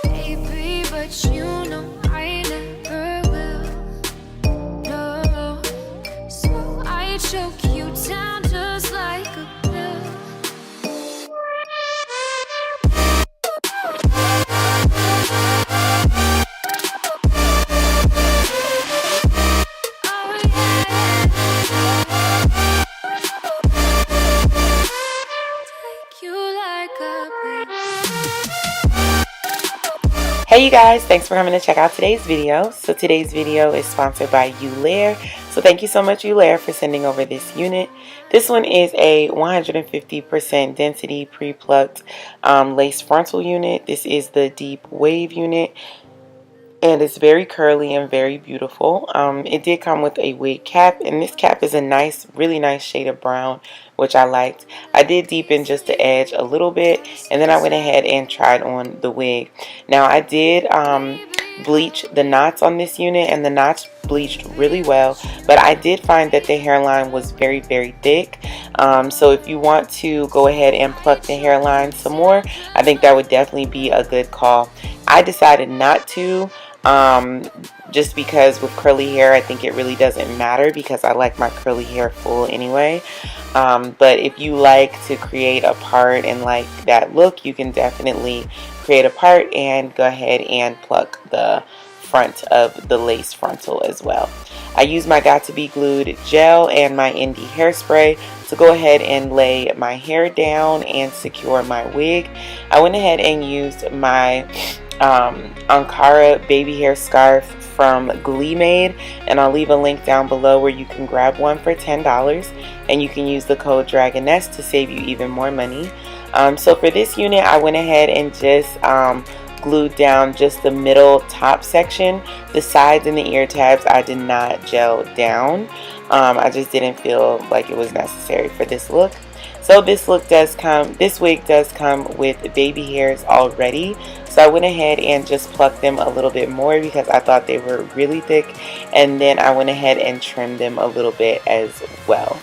Baby, but you know I never will. No, so I choke you down just like a pill. Oh yeah, take you like a pill. Hey you guys, thanks for coming to check out today's video. So today's video is sponsored by Eullair. So thank you so much Eullair for sending over this unit. This one is a 150% density pre-plucked lace frontal unit. This is the deep wave unit. And it's very curly and very beautiful. It did come with a wig cap, and this cap is a nice, really nice shade of brown, which I liked. I did deepen just the edge a little bit, and then I went ahead and tried on the wig. Now I did bleach the knots on this unit, and the knots bleached really well, but I did find that the hairline was very, very thick. So if you want to go ahead and pluck the hairline some more, I think that would definitely be a good call. I decided not to, just because with curly hair I think it really doesn't matter because I like my curly hair full anyway. But if you like to create a part and like that look, you can definitely create a part and go ahead and pluck the front of the lace frontal as well. I use my Got To Be Glued gel and my Indie hairspray to go ahead and lay my hair down and secure my wig. I went ahead and used my Ankara baby hair scarf from Glee Made, and I'll leave a link down below where you can grab one for $10 and you can use the code Dragoness to save you even more money. So for this unit I went ahead and just glued down just the middle top section. The sides and the ear tabs I did not gel down. I just didn't feel like it was necessary for this look. So this wig does come with baby hairs already. So I went ahead and just plucked them a little bit more because I thought they were really thick, and then I went ahead and trimmed them a little bit as well.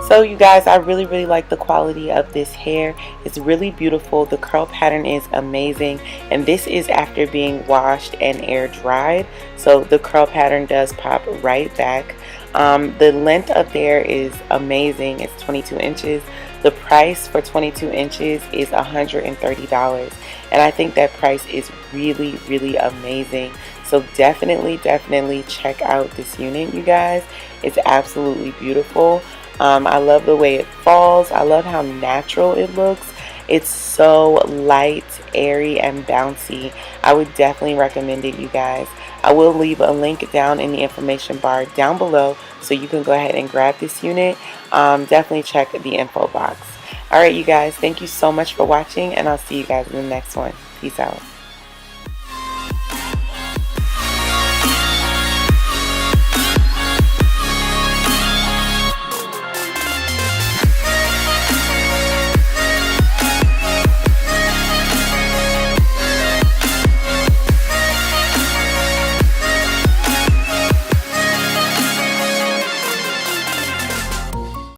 So you guys, I really like the quality of this hair. It's really beautiful. The curl pattern is amazing, and this is after being washed and air dried, so the curl pattern does pop right back. The length of the hair is amazing. It's 22 inches. The price for 22 inches is $130, and I think that price is really amazing. So definitely check out this unit, you guys. It's absolutely beautiful. I love the way it falls. I love how natural it looks. It's so light, airy, and bouncy. I would definitely recommend it, you guys. I will leave a link down in the information bar down below so you can go ahead and grab this unit. Definitely check the info box. Alright you guys, thank you so much for watching, and I'll see you guys in the next one. Peace out.